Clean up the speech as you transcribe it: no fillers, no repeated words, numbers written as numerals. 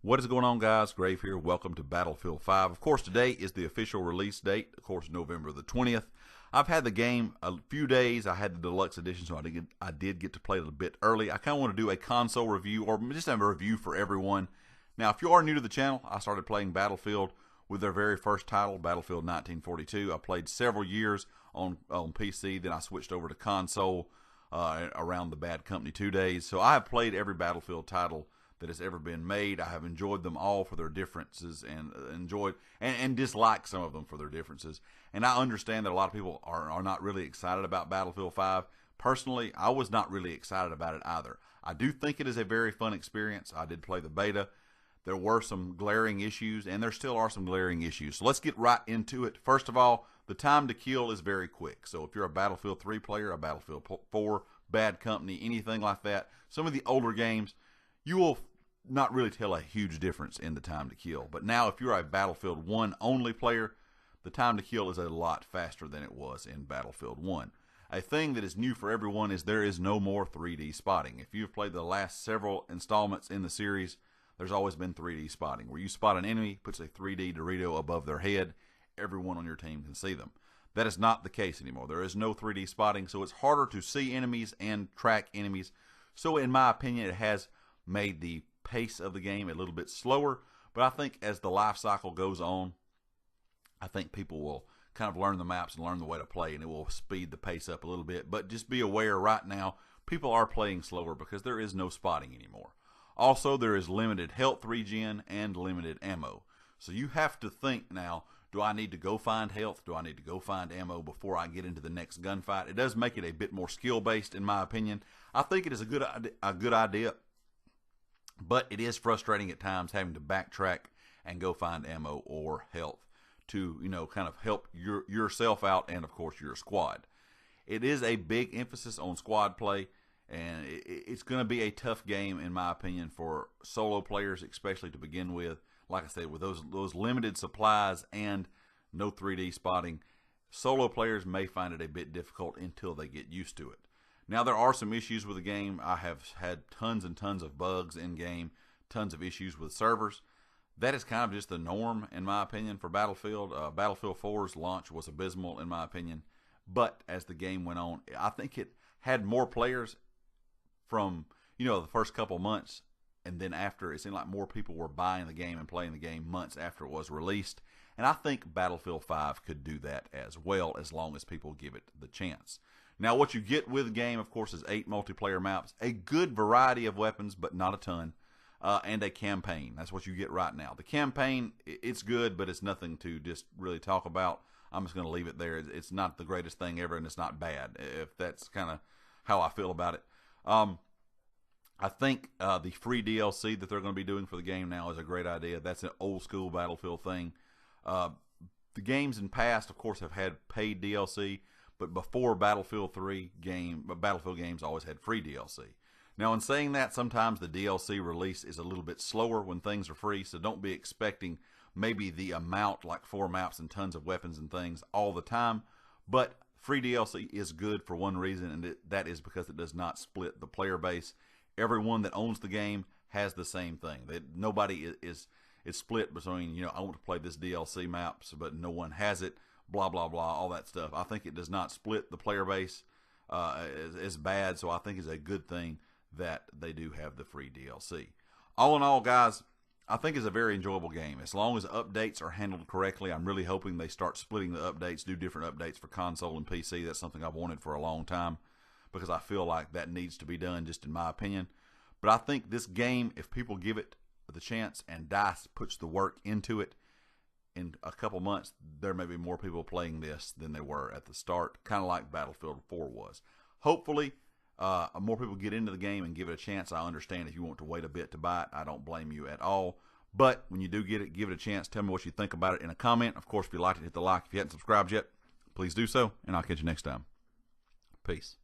What is going on, guys? Grave here. Welcome to Battlefield 5. Of course, today is the official release date. Of course, November the 20th. I've had the game a few days. I had the deluxe edition, so I did get to play it a bit early. I kind of want to do a console review, or just have a review for everyone. Now, if you are new to the channel, I started playing Battlefield with their very first title, Battlefield 1942. I played several years on PC, then I switched over to console around the Bad Company 2 days. So I have played every Battlefield title that has ever been made. I have enjoyed them all for their differences, and enjoyed and disliked some of them for their differences. And I understand that a lot of people are not really excited about Battlefield 5. Personally, I was not really excited about it either. I do think it is a very fun experience. I did play the beta. There were some glaring issues, and there still are some glaring issues. So let's get right into it. First of all, the time to kill is very quick. So if you're a Battlefield 3 player, a Battlefield 4, Bad Company, anything like that, some of the older games, you will not really tell a huge difference in the time to kill. But now if you're a Battlefield 1 only player, the time to kill is a lot faster than it was in Battlefield 1. A thing that is new for everyone is there is no more 3D spotting. If you've played the last several installments in the series, there's always been 3D spotting, where you spot an enemy, puts a 3D Dorito above their head, everyone on your team can see them. That is not the case anymore. There is no 3D spotting, so it's harder to see enemies and track enemies. So in my opinion, it has made the pace of the game a little bit slower, but I think as the life cycle goes on, I think people will kind of learn the maps and learn the way to play, and it will speed the pace up a little bit. But just be aware right now, people are playing slower because there is no spotting anymore. Also, there is limited health regen and limited ammo. So you have to think now, do I need to go find health? Do I need to go find ammo before I get into the next gunfight? It does make it a bit more skill-based, in my opinion. I think it is a good idea, but it is frustrating at times having to backtrack and go find ammo or health to, kind of help yourself out and, of course, your squad. It is a big emphasis on squad play, and it's going to be a tough game, in my opinion, for solo players, especially to begin with. Like I said, with those limited supplies and no 3D spotting, solo players may find it a bit difficult until they get used to it. Now, there are some issues with the game. I have had tons and tons of bugs in game, tons of issues with servers. That is kind of just the norm, in my opinion, for Battlefield. Battlefield 4's launch was abysmal, in my opinion. But as the game went on, I think it had more players from, the first couple months. And then after, it seemed like more people were buying the game and playing the game months after it was released. And I think Battlefield 5 could do that as well, as long as people give it the chance. Now, what you get with the game, of course, is 8 multiplayer maps, a good variety of weapons, but not a ton, and a campaign. That's what you get right now. The campaign, it's good, but it's nothing to just really talk about. I'm just going to leave it there. It's not the greatest thing ever, and it's not bad, if that's kind of how I feel about it. I think the free DLC that they're going to be doing for the game now is a great idea. That's an old school Battlefield thing. The games in past, of course, have had paid DLC, but before Battlefield 3 Battlefield games always had free DLC. Now, in saying that, sometimes the DLC release is a little bit slower when things are free, so don't be expecting maybe the amount, like 4 maps and tons of weapons and things all the time. But free DLC is good for one reason, and that is because it does not split the player base. Everyone that owns the game has the same thing. Nobody is split between, I want to play this DLC maps, but no one has it, blah, blah, blah, all that stuff. I think it does not split the player base as bad, so I think it's a good thing that they do have the free DLC. All in all, guys, I think it's a very enjoyable game. As long as updates are handled correctly, I'm really hoping they start splitting the updates, do different updates for console and PC. That's something I've wanted for a long time, because I feel like that needs to be done, just in my opinion. But I think this game, if people give it the chance and DICE puts the work into it, in a couple months, there may be more people playing this than there were at the start, kind of like Battlefield 4 was. Hopefully, more people get into the game and give it a chance. I understand if you want to wait a bit to buy it. I don't blame you at all. But when you do get it, give it a chance. Tell me what you think about it in a comment. Of course, if you liked it, hit the like. If you haven't subscribed yet, please do so, and I'll catch you next time. Peace.